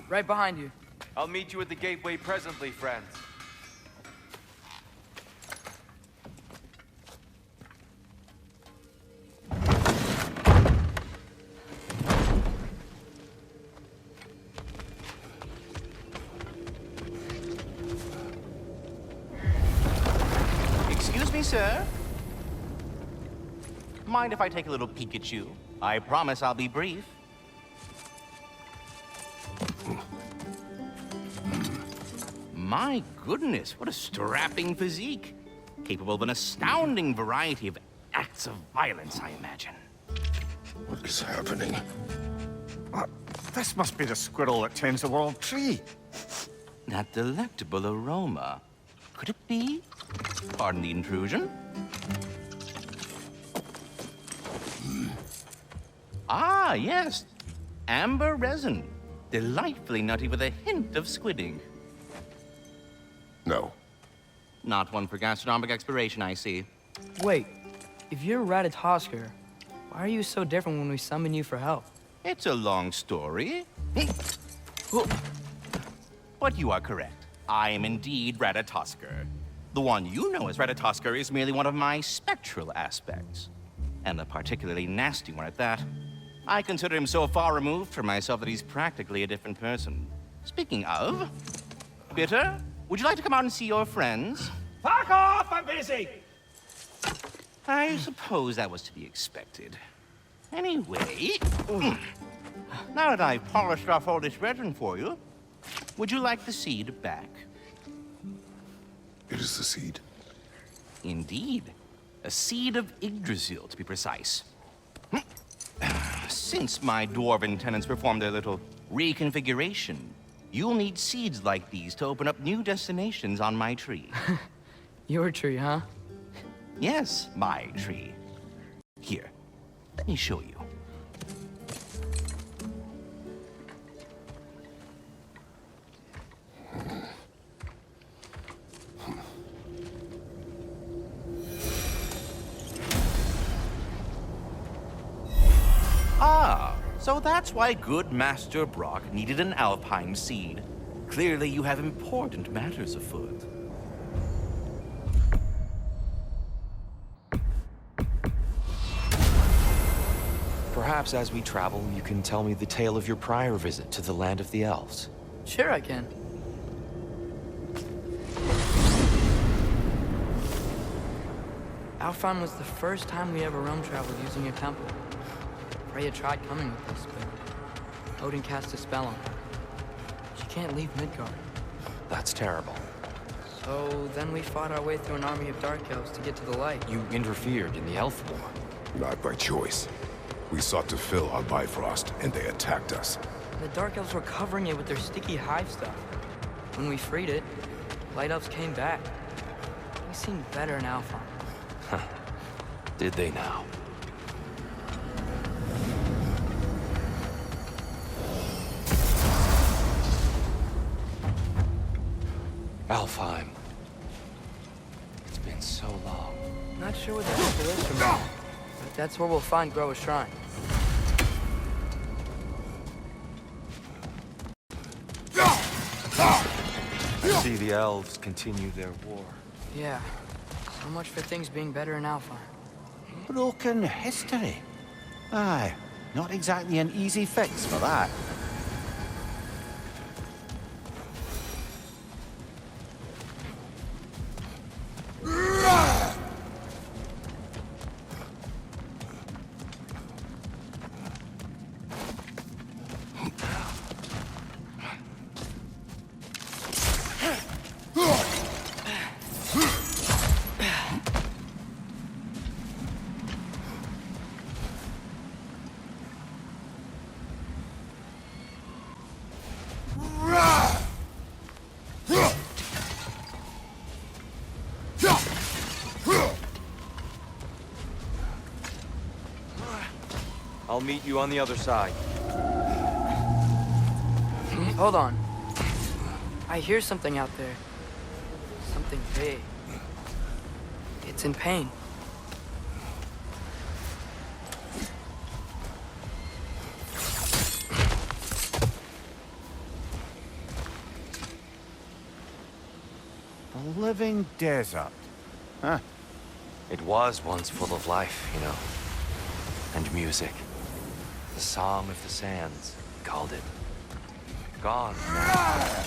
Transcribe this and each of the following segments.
Right behind you. I'll meet you at the gateway presently, friends. Excuse me, sir. Mind if I take a little peek at you? I promise I'll be brief. My goodness, what a strapping physique. Capable of an astounding variety of acts of violence, I imagine. What is happening? This must be the squirrel that tends the world tree. That delectable aroma. Could it be? Pardon the intrusion. Ah, yes. Amber resin. Delightfully nutty with a hint of squid ink. No. Not one for gastronomic exploration, I see. Wait, if you're Ratatosker, why are you so different when we summon you for help? It's a long story. But you are correct. I am indeed Ratatosker. The one you know as Ratatosker is merely one of my spectral aspects. And a particularly nasty one at that. I consider him so far removed from myself that he's practically a different person. Speaking of, Bitter, would you like to come out and see your friends? Fuck off! I'm busy! I suppose that was to be expected. Anyway, now that I've polished off all this resin for you, would you like the seed back? It is the seed. Indeed. A seed of Yggdrasil, to be precise. Since my dwarven tenants performed their little reconfiguration, you'll need seeds like these to open up new destinations on my tree. Your tree, huh? Yes, my tree. Here, let me show you. Ah, so that's why good Master Brock needed an Alpine seed. Clearly you have important matters afoot. Perhaps as we travel, you can tell me the tale of your prior visit to the land of the elves. Sure I can. Alfheim was the first time we ever realm traveled using a temple. Freya tried coming with us, but Odin cast a spell on her. She can't leave Midgard. That's terrible. So then we fought our way through an army of dark elves to get to the light. You interfered in the elf war. Not by choice. We sought to fill our Bifrost, and they attacked us. The dark elves were covering it with their sticky hive stuff. When we freed it, light elves came back. We seemed better in Alpheim. Did they now? Alfheim. It's been so long. Not sure where the temple is from now, but that's where we'll find Groa's shrine. I see the elves continue their war. Yeah, so much for things being better in Alpheim. Broken history. Aye, not exactly an easy fix for that. I'll meet you on the other side. Hold on. I hear something out there. Something big. It's in pain. living desert. Huh. It was once full of life, you know. And music. The Song of the Sands, we called it. Gone now.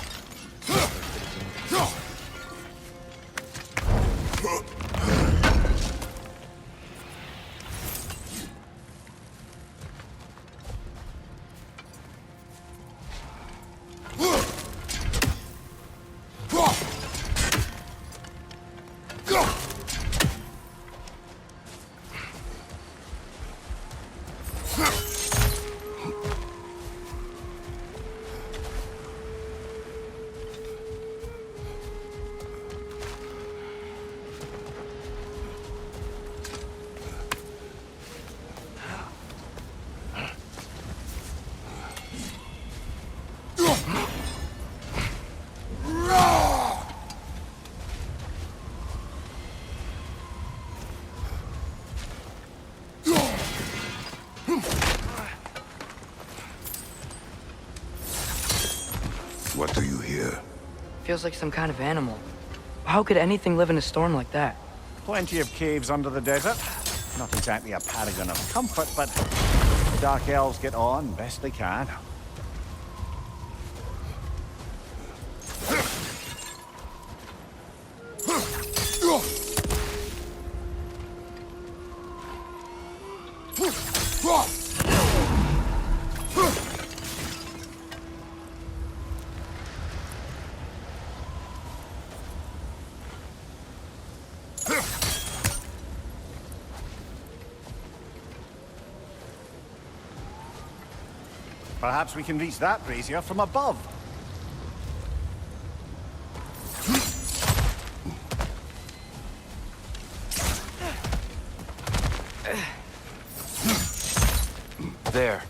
What do you hear? Feels like some kind of animal. How could anything live in a storm like that? Plenty of caves under the desert. Not exactly a paragon of comfort, but the Dark Elves get on best they can. Perhaps we can reach that brazier from above. There.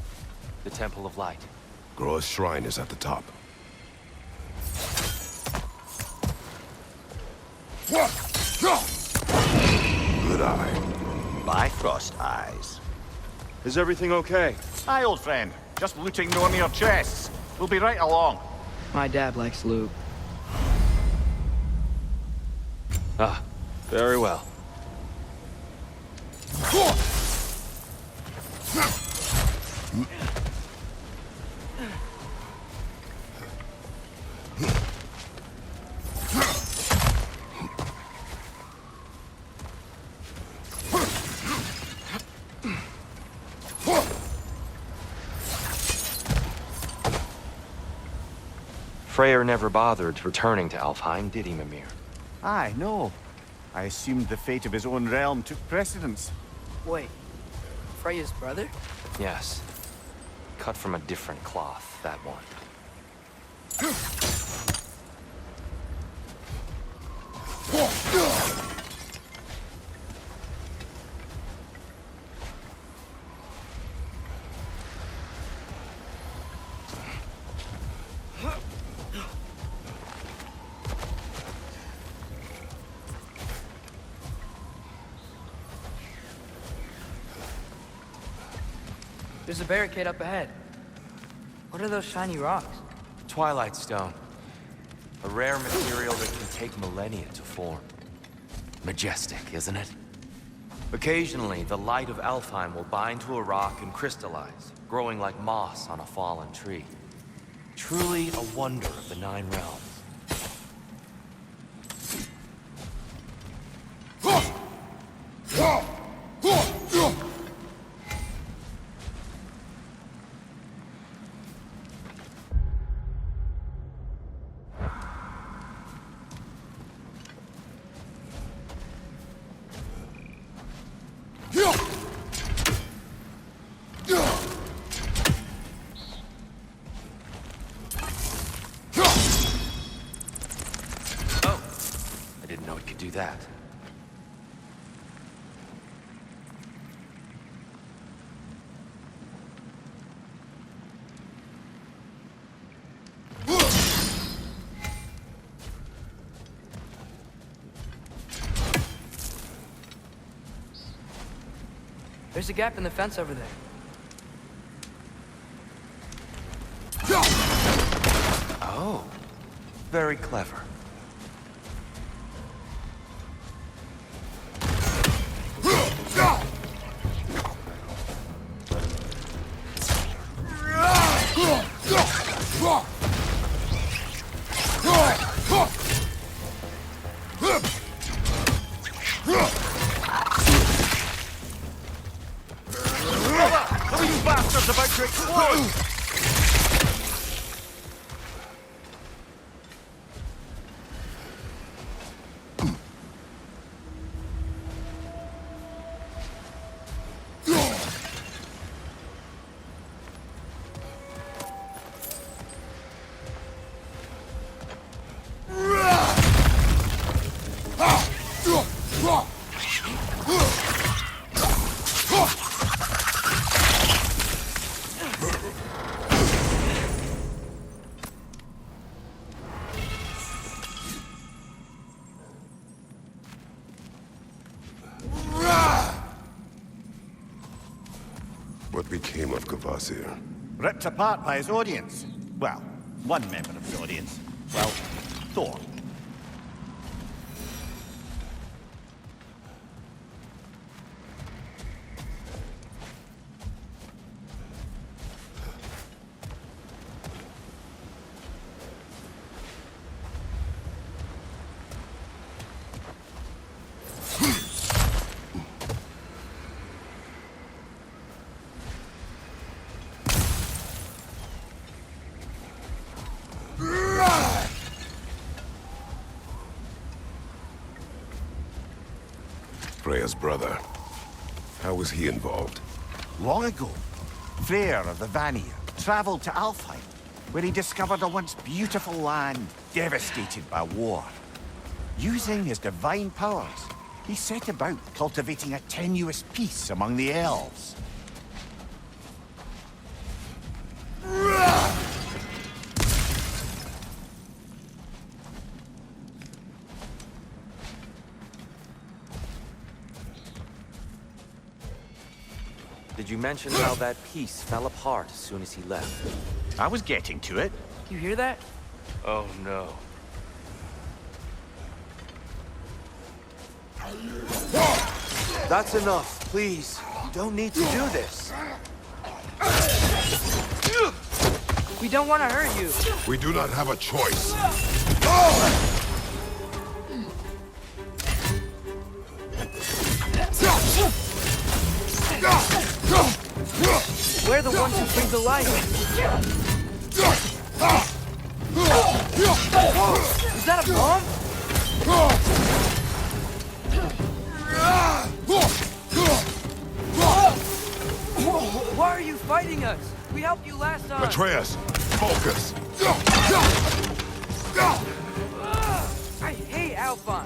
The Temple of Light. Groa's shrine is at the top. Good eye. Bifrost eyes. Is everything okay? Hi, old friend. Just looting one of your chests. We'll be right along. My dad likes loot. Ah, very well. Freyr never bothered returning to Alfheim, did he, Mimir? Aye, no. I assumed the fate of his own realm took precedence. Wait, Freya's brother? Yes. Cut from a different cloth, that one. There's a barricade up ahead. What are those shiny rocks? Twilight Stone. A rare material that can take millennia to form. Majestic, isn't it? Occasionally, the light of Alfheim will bind to a rock and crystallize, growing like moss on a fallen tree. Truly a wonder of the Nine Realms. That. There's a gap in the fence over there. Oh, very clever. about to explode! What became of Kvasir? Ripped apart by his audience. Well, one member of his audience. Well, Thor. Freya's brother. How was he involved? Long ago, Freyr of the Vanir traveled to Alfheim, where he discovered a once beautiful land devastated by war. Using his divine powers, he set about cultivating a tenuous peace among the elves. Did you mention how that piece fell apart as soon as he left? I was getting to it. You hear that? Oh no. That's enough, please. You don't need to do this. We don't want to hurt you. We do not have a choice. We're the ones who bring the light. Is that a bomb? Why are you fighting us? We helped you last time. Atreus, focus. I hate Alphon.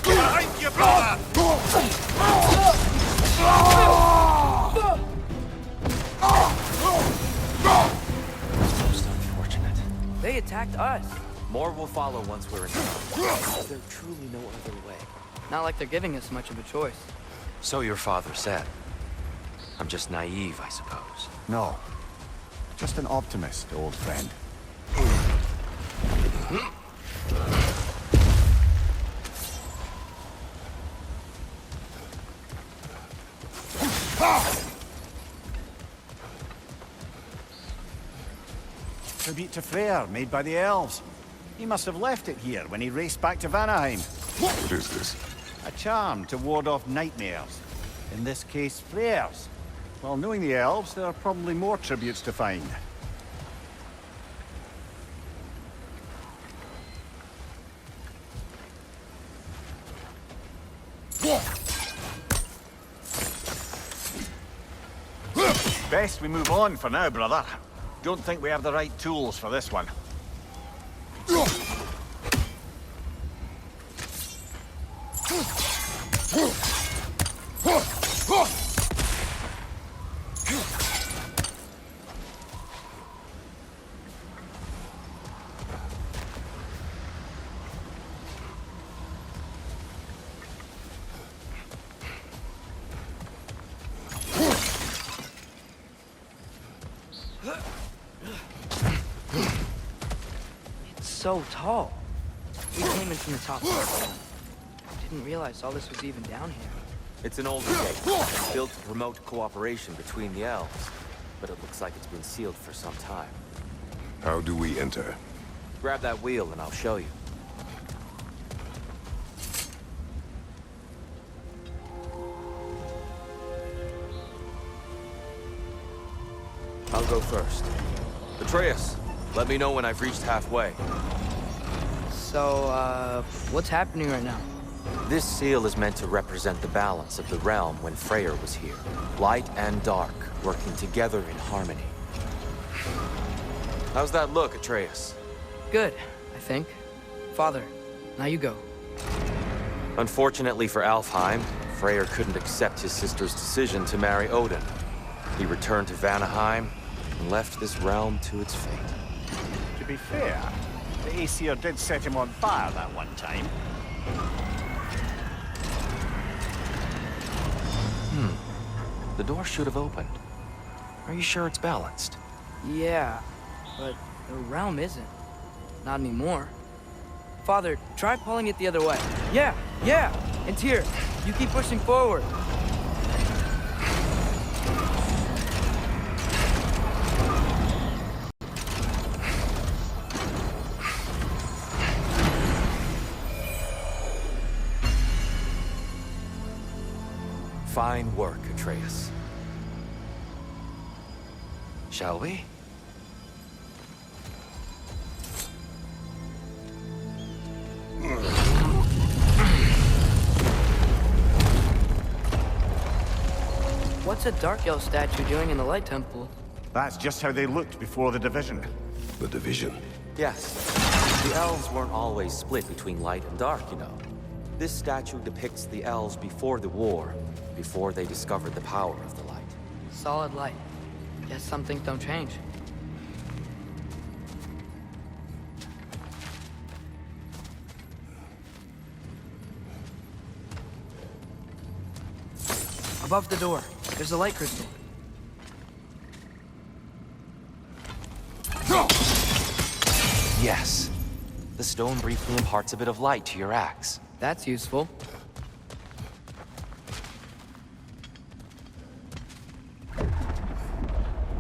Behind you, brother! Most unfortunate. They attacked us. More will follow once we're in town. There's truly no other way. Not like they're giving us much of a choice. So your father said. I'm just naive, I suppose. No. Just an optimist, old friend. Tribute to Freyr, made by the elves. He must have left it here when he raced back to Vanaheim. What is this? A charm to ward off nightmares. In this case, Freyr's. Well, knowing the elves, there are probably more tributes to find. Best we move on for now, brother. Don't think we have the right tools for this one. So tall. We came in from the top floor. Didn't realize all this was even down here. It's an older gate, built to promote cooperation between the elves, but it looks like it's been sealed for some time. How do we enter? Grab that wheel and I'll show you. I'll go first. Atreus, let me know when I've reached halfway. So, what's happening right now? This seal is meant to represent the balance of the realm when Freyr was here. Light and dark, working together in harmony. How's that look, Atreus? Good, I think. Father, now you go. Unfortunately for Alfheim, Freyr couldn't accept his sister's decision to marry Odin. He returned to Vanaheim and left this realm to its fate. To be fair, the Aesir did set him on fire that one time. The door should have opened. Are you sure it's balanced? Yeah, but the realm isn't. Not anymore. Father, try pulling it the other way. Yeah, and here, you keep pushing forward. Fine work, Atreus. Shall we? What's a Dark Elf statue doing in the Light Temple? That's just how they looked before the division. The division. Yes. The elves weren't always split between light and dark, you know. This statue depicts the elves before the war, before they discovered the power of the light. Solid light. Guess some things don't change. Above the door, there's a light crystal. Yes. The stone briefly imparts a bit of light to your axe. That's useful.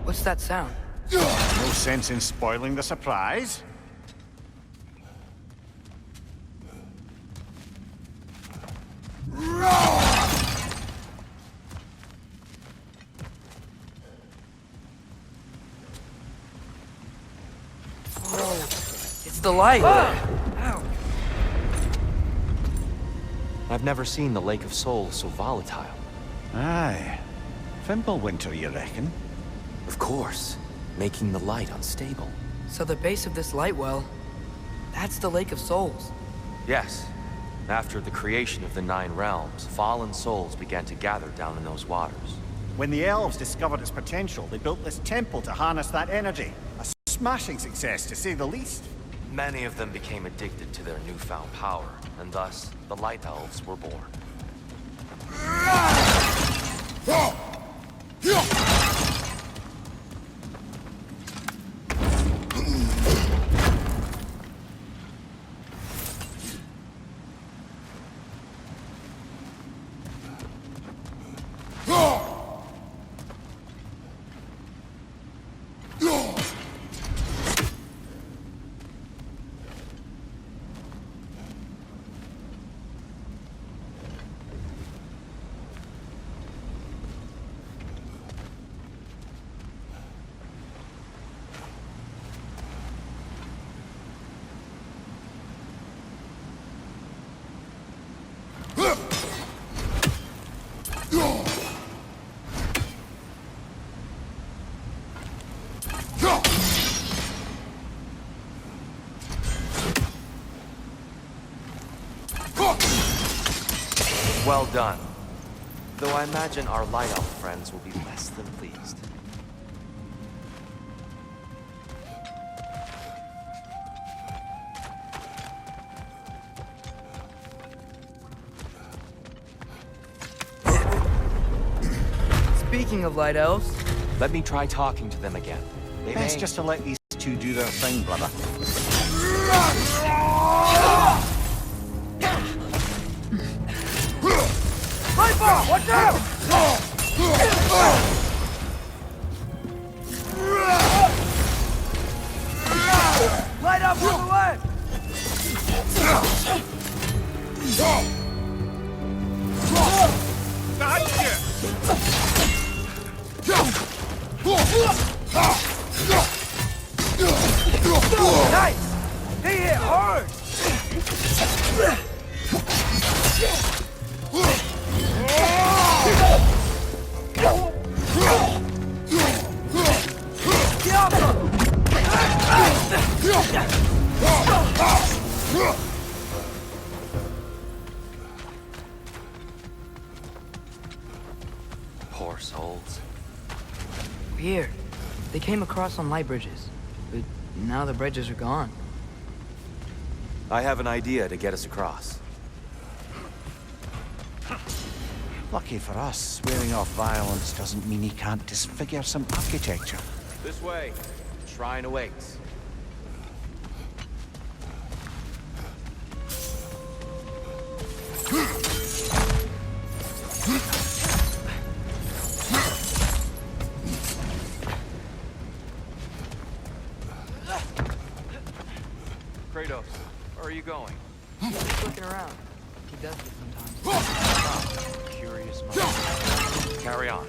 What's that sound? No sense in spoiling the surprise. It's the light! Ow. I've never seen the Lake of Souls so volatile. Aye. Fimbulwinter, you reckon? Of course, making the light unstable. So the base of this light well, that's the Lake of Souls. Yes. After the creation of the Nine Realms, fallen souls began to gather down in those waters. When the elves discovered its potential, they built this temple to harness that energy. A smashing success, to say the least. Many of them became addicted to their newfound power, and thus, the Light Elves were born. Well done. Though I imagine our Light Elf friends will be less than pleased. Speaking of light elves, Let me try talking to them again. They Best may... just to let these two do their thing, brother. my on! Watch out! Light up on the left! Nice! He hit hard! Poor souls. Weird. They came across on light bridges, but now the bridges are gone. I have an idea to get us across. Lucky for us, swearing off violence doesn't mean he can't disfigure some architecture. This way. Shrine awaits. Kratos, where are you going? Just looking around. He does this sometimes. Curious mind. Carry on.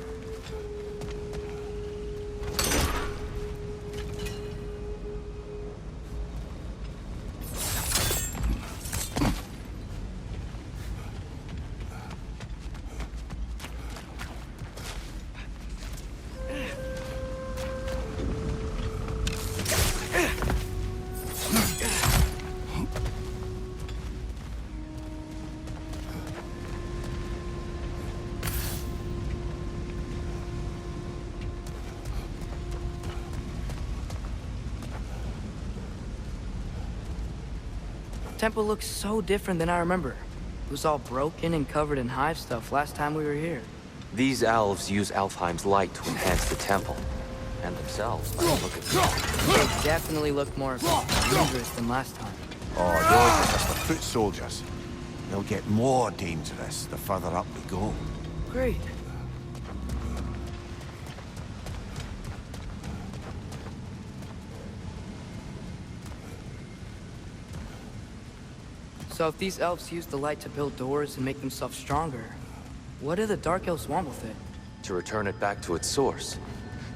Temple looks so different than I remember. It was all broken and covered in hive stuff last time we were here. These elves use Alfheim's light to enhance the temple. And themselves, by the look of it. They definitely look more dangerous than last time. Oh, those are just the foot soldiers. They'll get more dangerous the further up we go. Great. So if these elves use the light to build doors and make themselves stronger, what do the Dark Elves want with it? To return it back to its source.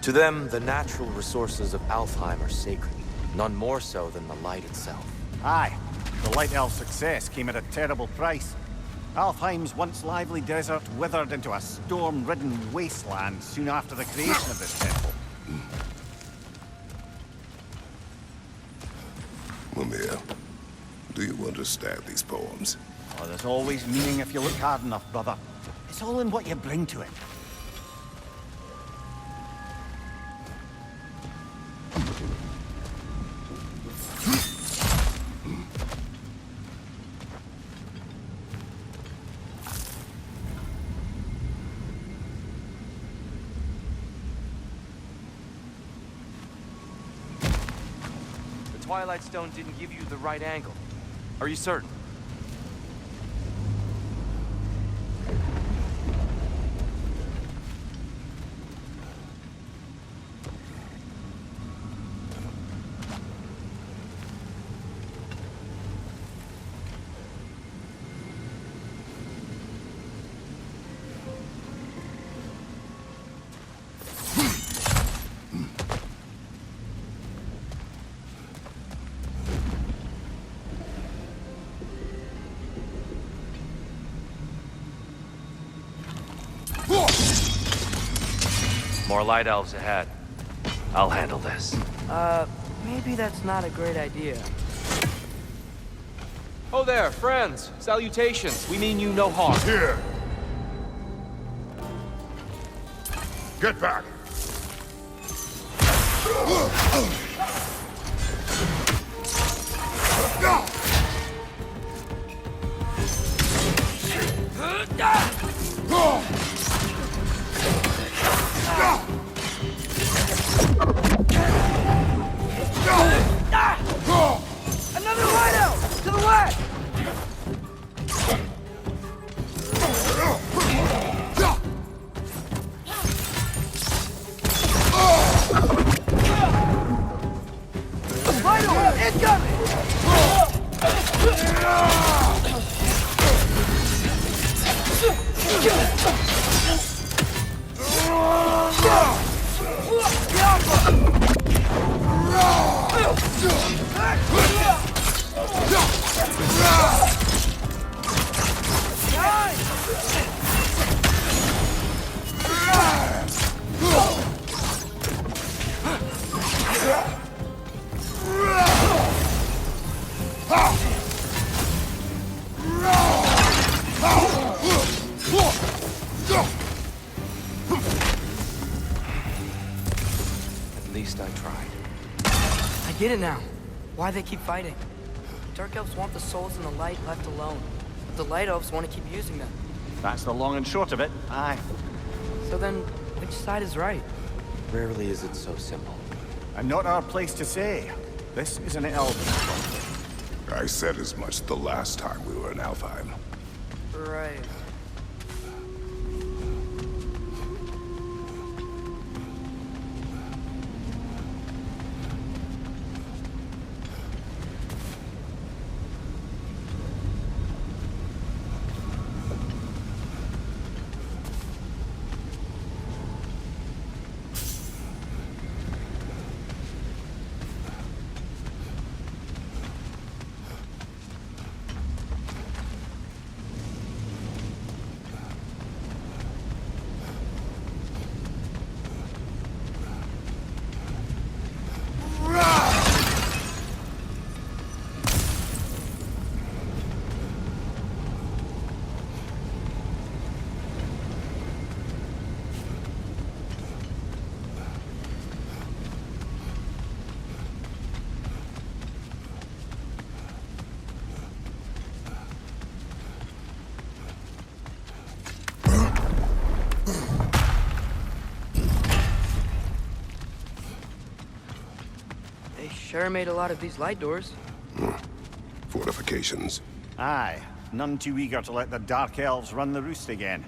To them, the natural resources of Alfheim are sacred, none more so than the light itself. Aye, the Light Elf's success came at a terrible price. Alfheim's once lively desert withered into a storm-ridden wasteland soon after the creation of this temple. Mimir, do you understand these poems? Oh, there's always meaning if you look hard enough, brother. It's all in what you bring to it. The Twilight Stone didn't give you the right angle. Are you certain? More light elves ahead. I'll handle this. Maybe that's not a great idea. Oh there, friends. Salutations. We mean you no harm. Here! Get back! Another light elf! To the left! least I tried. I get it now. Why they keep fighting. Dark elves want the souls in the light left alone. But the light elves want to keep using them. That's the long and short of it. Aye. So then, which side is right? Rarely is it so simple. And not our place to say. This is an elven. I said as much the last time we were in Alfheim. Right. Sure made a lot of these light doors. Fortifications. Aye. None too eager to let the Dark Elves run the roost again.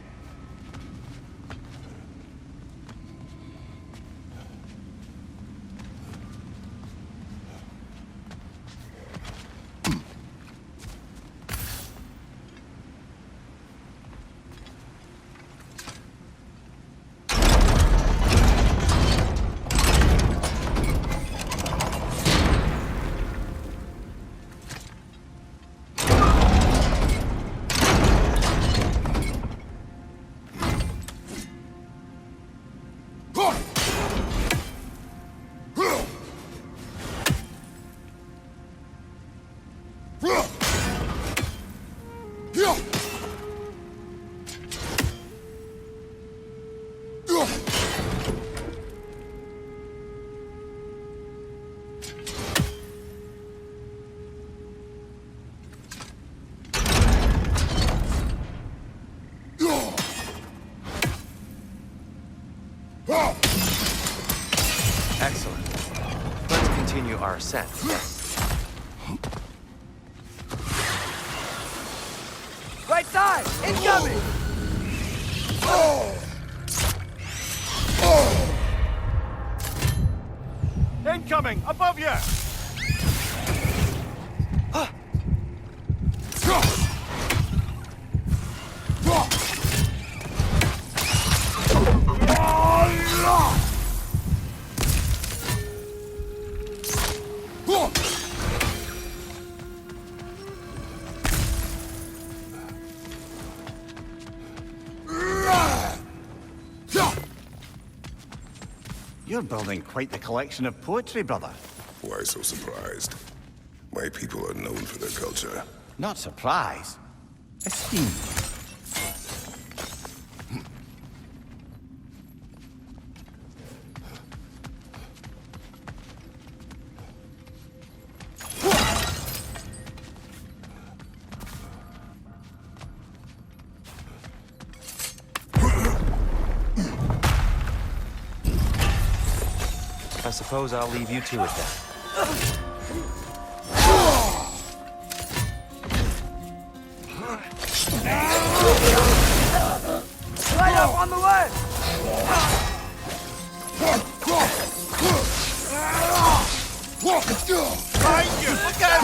Excellent. Let's continue our ascent. Right side! Incoming! Incoming! Above you! You're building quite the collection of poetry, brother. Why so surprised? My people are known for their culture. Not surprised. Esteem. I suppose I'll leave you to it then. Light up on the left! Behind you! Look out!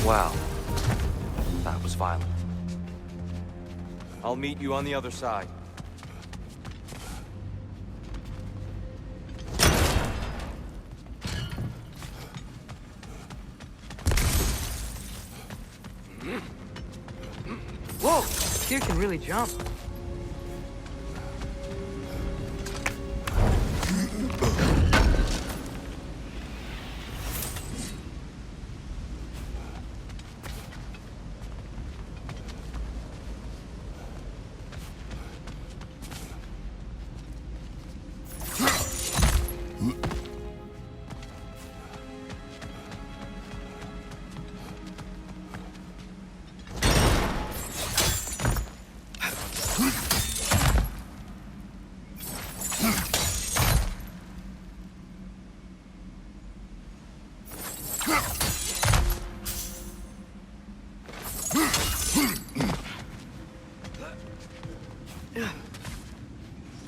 Wow. That was violent. I'll meet you on the other side. Tyr can really jump.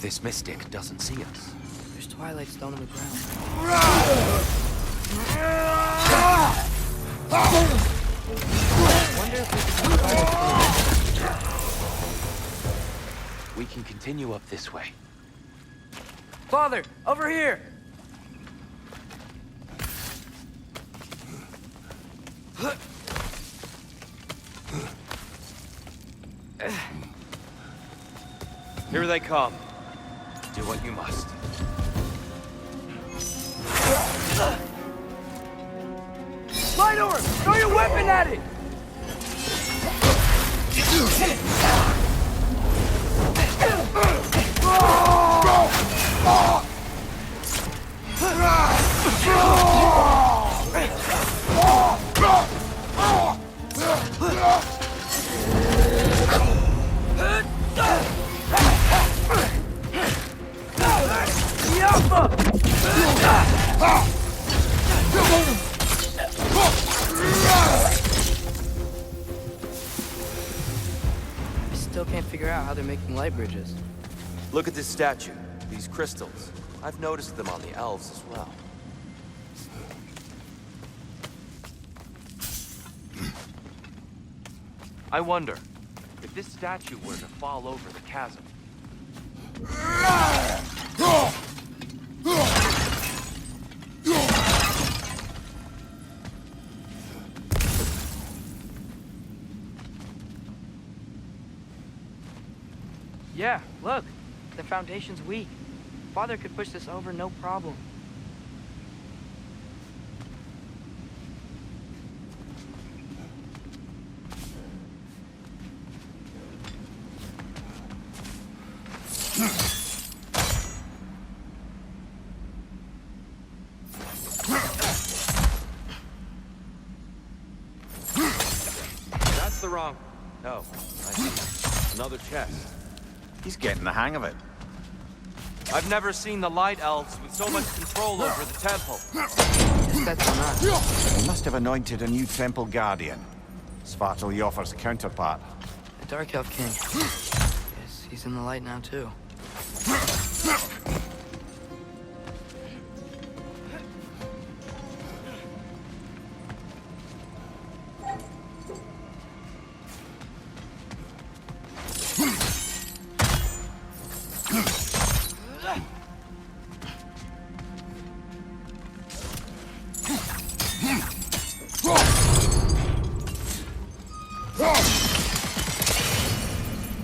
This mystic doesn't see us. There's Twilight Stone on the ground. Wonder if we can find We can continue up this way. Father, over here! Here they come. Do what you must. Light orb! Throw your weapon at it! I still can't figure out how they're making light bridges. Look at this statue, these crystals. I've noticed them on the elves as well. I wonder, if this statue were to fall over the chasm. Yeah, look. The foundation's weak. Father could push this over no problem. That's the wrong... Oh, I see. Another chest. He's getting the hang of it. I've never seen the Light Elves with so much control over the temple. Guess that's on us. He must have anointed a new temple guardian. Svartal Jofr's counterpart. The Dark Elf King. Yes, he's in the light now, too.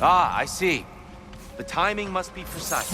Ah, I see. The timing must be precise.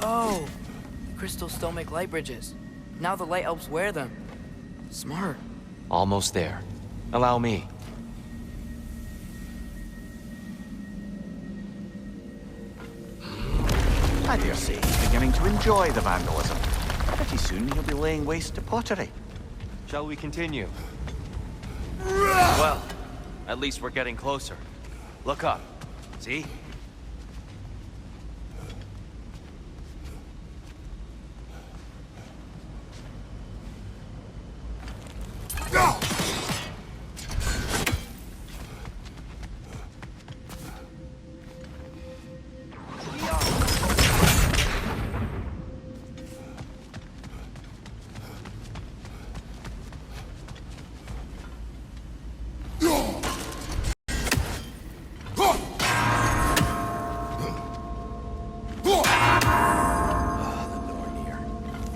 Oh, crystals still make light bridges. Now the light elves wear them. Smart. Almost there. Allow me. I dare say he's beginning to enjoy the vandalism. Pretty soon he'll be laying waste to pottery. Shall we continue? Well, at least we're getting closer. Look up. See?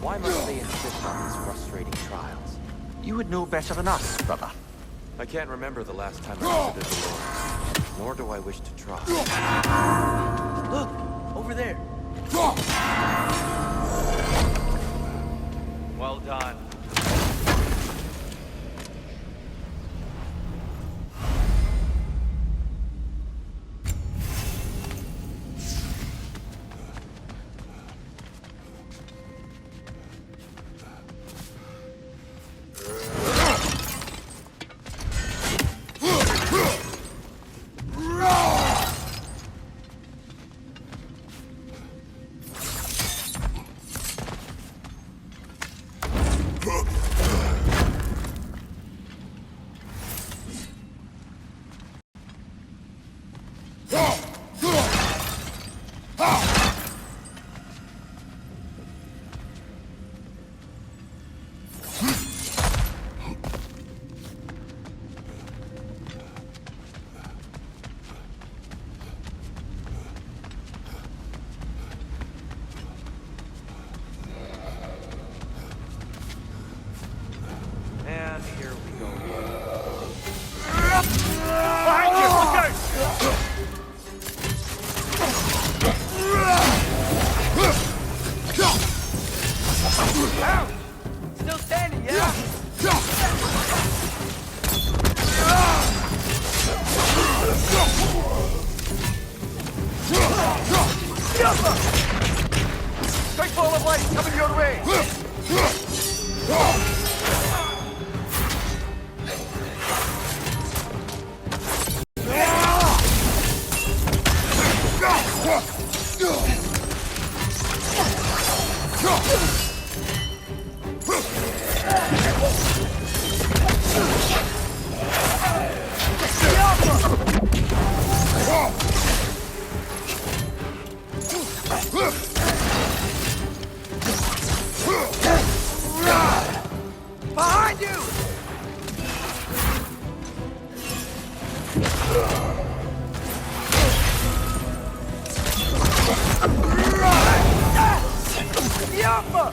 Why must they insist on these frustrating trials? You would know better than us, brother. I can't remember the last time I visited the Lord. Nor do I wish to try. Look, over there. Well done. And here we go. Behind you! Look out! Still standing, yeah? Big ball of light coming your way! Behind you! Yapma!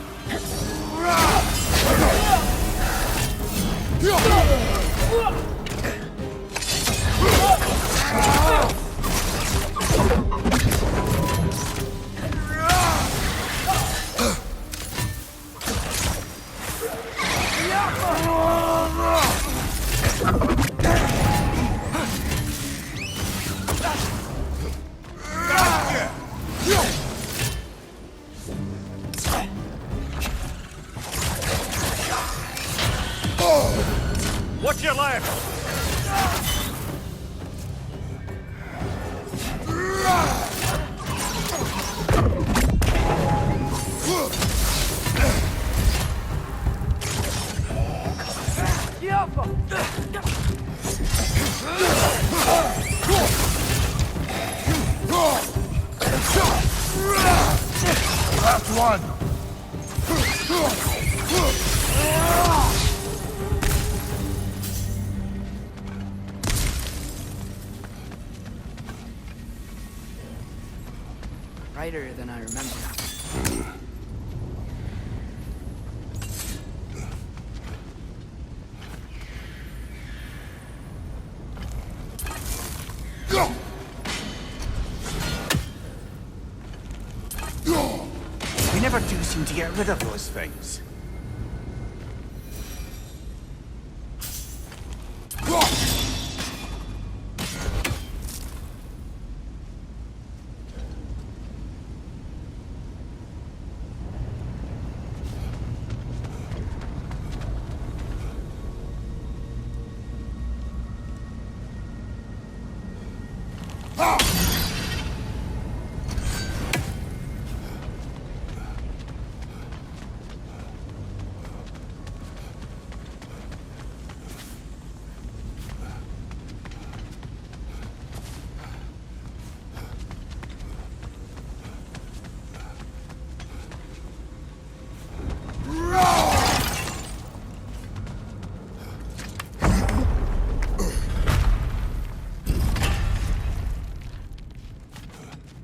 Watch your left! Brighter than I remember. We never do seem to get rid of those things.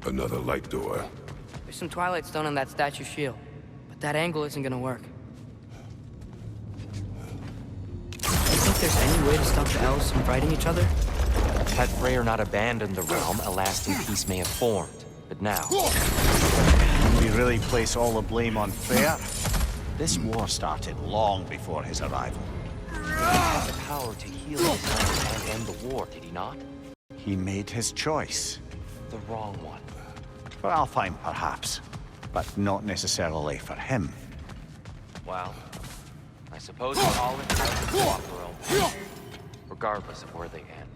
Another light door. There's some Twilight Stone on that statue shield, but that angle isn't gonna work. Do you think there's any way to stop the elves from fighting each other? Had Freyr not abandoned the realm, a lasting peace may have formed. But now, Can we really place all the blame on Freyr? This war started long before his arrival. he had the power to heal his land and end the war, did he not? He made his choice. The wrong one. For Alfheim, perhaps. But not necessarily for him. Well, I suppose we're all entitled to walk our own path, regardless of where they end.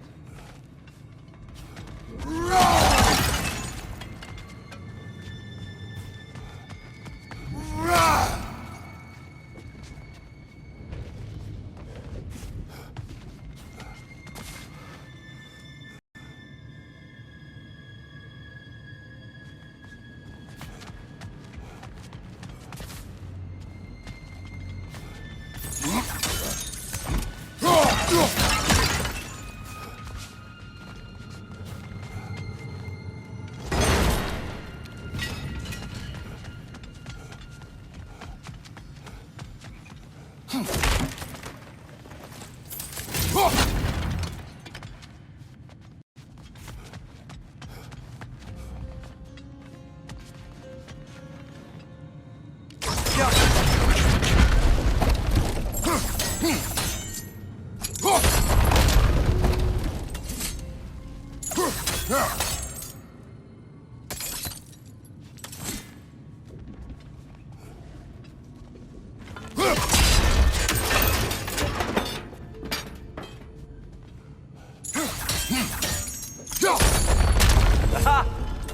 Aha!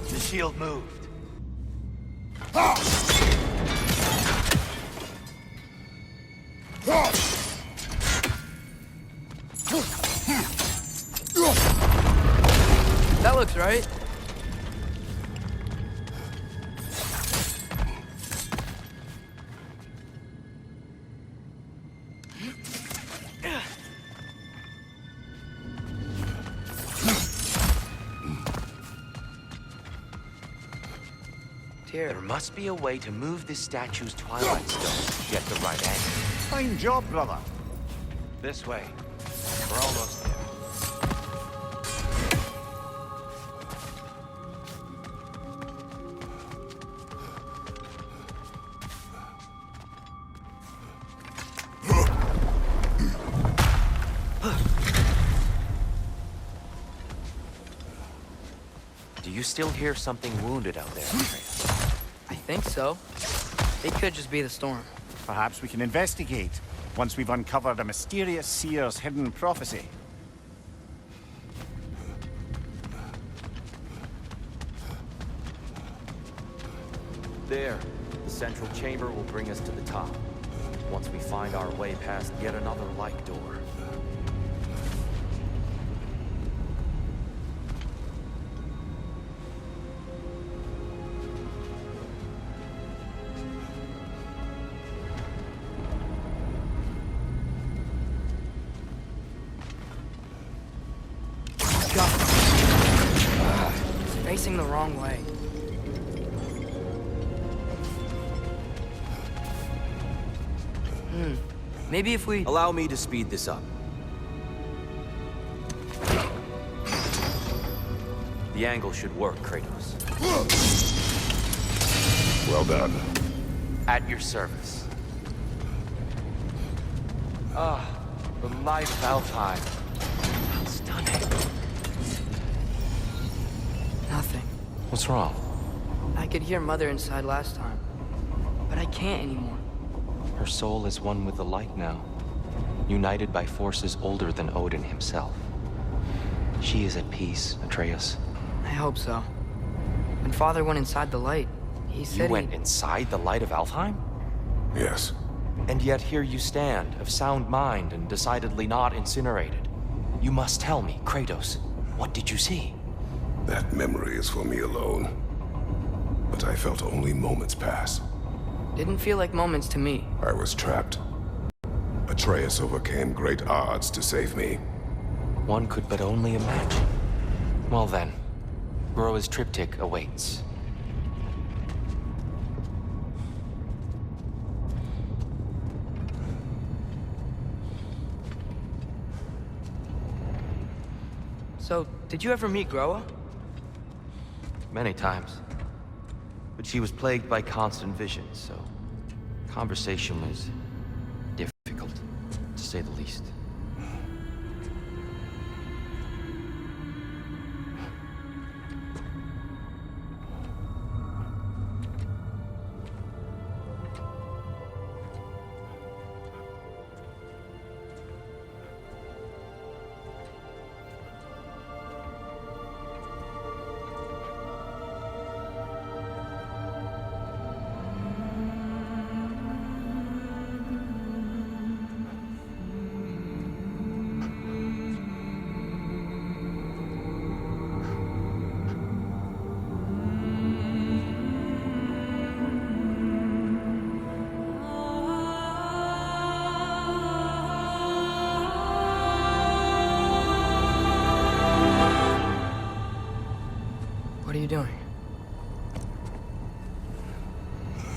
The shield moved. That looks right. There must be a way to move this statue's Twilight Stone to get the right angle. Fine job, brother. This way. We're almost there. Do you still hear something wounded out there, Kratos? I think so. It could just be the storm. Perhaps we can investigate once we've uncovered a mysterious seer's hidden prophecy. There. The central chamber will bring us to the top. Once we find our way past yet another light door. facing the wrong way. Maybe if we... Allow me to speed this up. The angle should work, Kratos. Well done. At your service. Ah, the light of Alfheim. How stunning. Nothing. What's wrong? I could hear Mother inside last time, but I can't anymore. Her soul is one with the light now, united by forces older than Odin himself. She is at peace, Atreus. I hope so. When Father went inside the light, he said You went inside the light of Alfheim? Yes. And yet here you stand, of sound mind and decidedly not incinerated. You must tell me, Kratos, what did you see? That memory is for me alone. But I felt only moments pass. Didn't feel like moments to me. I was trapped. Atreus overcame great odds to save me. One could but only imagine. Well then, Groa's triptych awaits. So, did you ever meet Groa? Many times. But she was plagued by constant visions, so conversation was difficult, to say the least. What are you doing?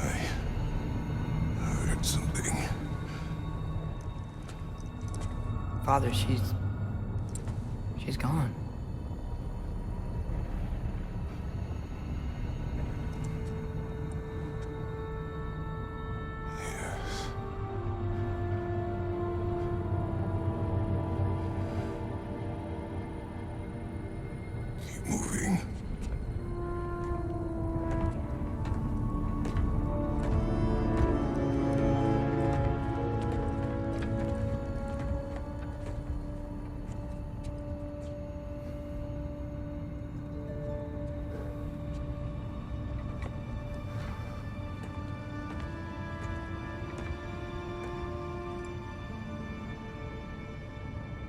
I heard something. Father, she's gone. Yes. Keep moving.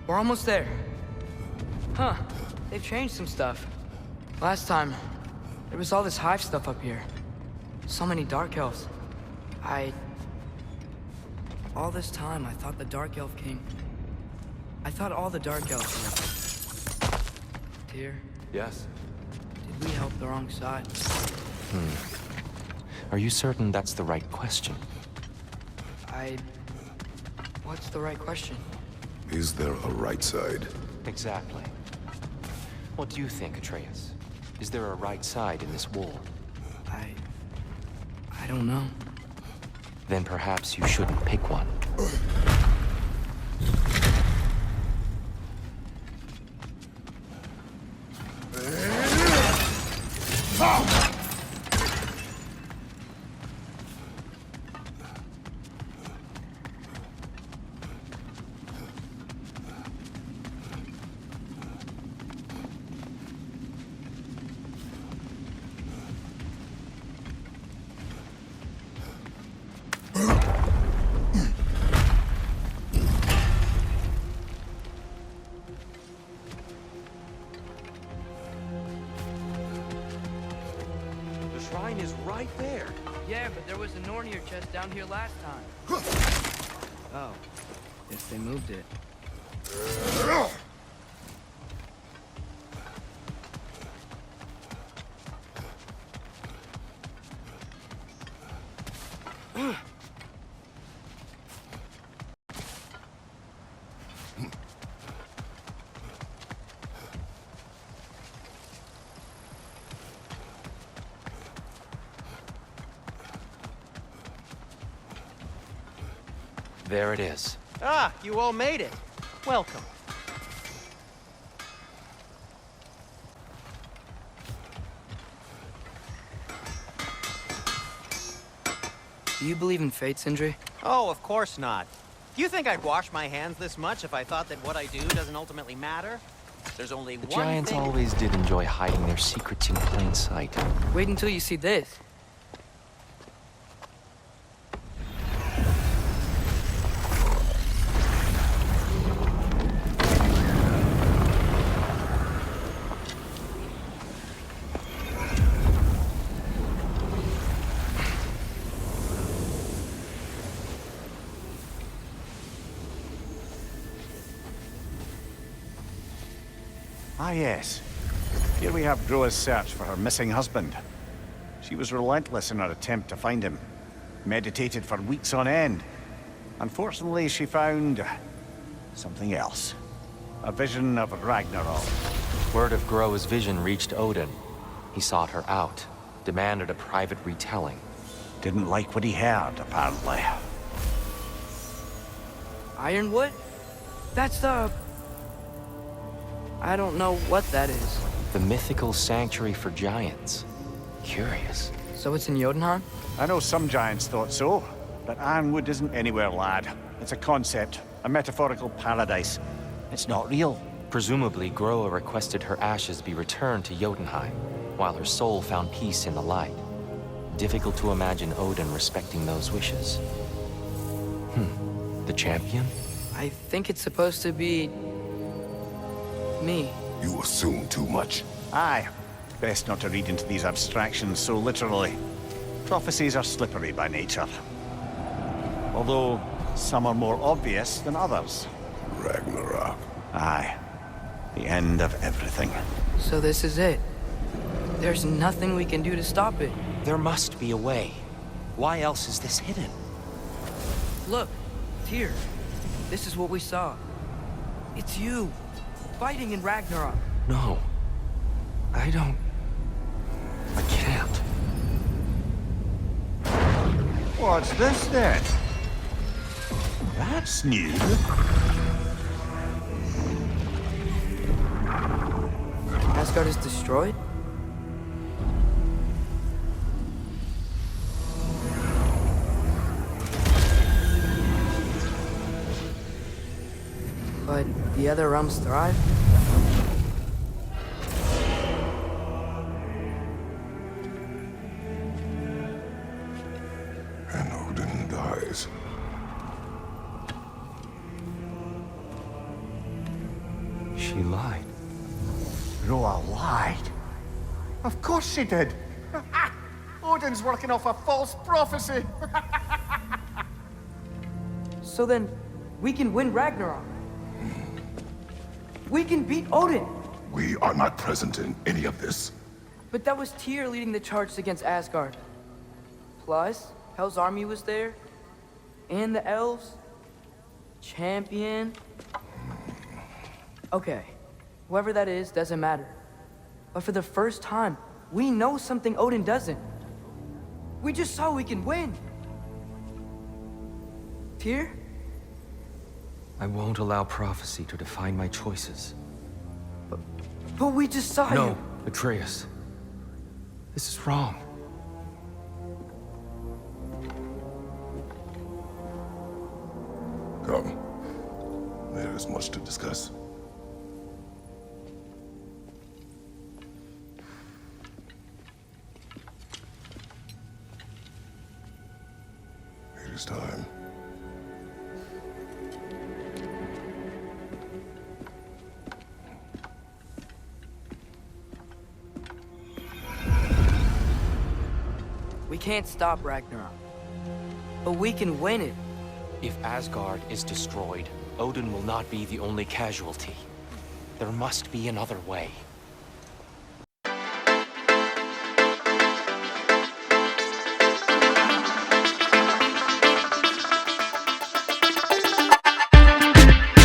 We're almost there. Huh. They've changed some stuff. Last time, there was all this hive stuff up here. So many Dark Elves. All this time, I thought the Dark Elf came... I thought all the Dark Elves came. Tyr, Yes? did we help the wrong side? Are you certain that's the right question? What's the right question? Is there a right side? Exactly. What do you think, Atreus? Is there a right side in this war? I don't know. Then perhaps you shouldn't pick one. The shrine is right there. Yeah, but there was a Nornir chest down here last time. Oh. Guess they moved it. There it is. Ah, you all made it. Welcome. Do you believe in fate, Sindri? Oh, of course not. Do you think I'd wash my hands this much if I thought that what I do doesn't ultimately matter? There's only The one Giants thing... always did enjoy hiding their secrets in plain sight. Wait until you see this. Ah, yes. Here we have Groa's search for her missing husband. She was relentless in her attempt to find him. Meditated for weeks on end. Unfortunately, she found... something else. A vision of Ragnarok. Word of Groa's vision reached Odin. He sought her out, demanded a private retelling. Didn't like what he heard, apparently. Ironwood? That's the... I don't know what that is. The mythical sanctuary for giants. Curious. So it's in Jotunheim? I know some giants thought so, but Ironwood isn't anywhere, lad. It's a concept, a metaphorical paradise. It's not real. Presumably, Groa requested her ashes be returned to Jotunheim, while her soul found peace in the light. Difficult to imagine Odin respecting those wishes. The champion? I think it's supposed to be... me. You assume too much. Aye. Best not to read into these abstractions so literally. Prophecies are slippery by nature. Although, some are more obvious than others. Ragnarok. Aye. The end of everything. So this is it. There's nothing we can do to stop it. There must be a way. Why else is this hidden? Look, here. This is what we saw. It's you, fighting in Ragnarok. No. I don't... I can't. What's this then? That's new. Asgard is destroyed? But the other realms thrive? And Odin dies. She lied. Groa lied. Of course she did. Odin's working off a false prophecy. So then, we can win Ragnarok. We can beat Odin. We are not present in any of this. But that was Tyr leading the charge against Asgard. Plus, Hell's army was there. And the elves. Champion. Okay, whoever that is doesn't matter. But for the first time, we know something Odin doesn't. We just saw we can win. Tyr? I won't allow prophecy to define my choices. But we just saw No, you. Atreus. This is wrong. Come. There is much to discuss. It is time. We can't stop Ragnarok. But we can win it. If Asgard is destroyed, Odin will not be the only casualty. There must be another way.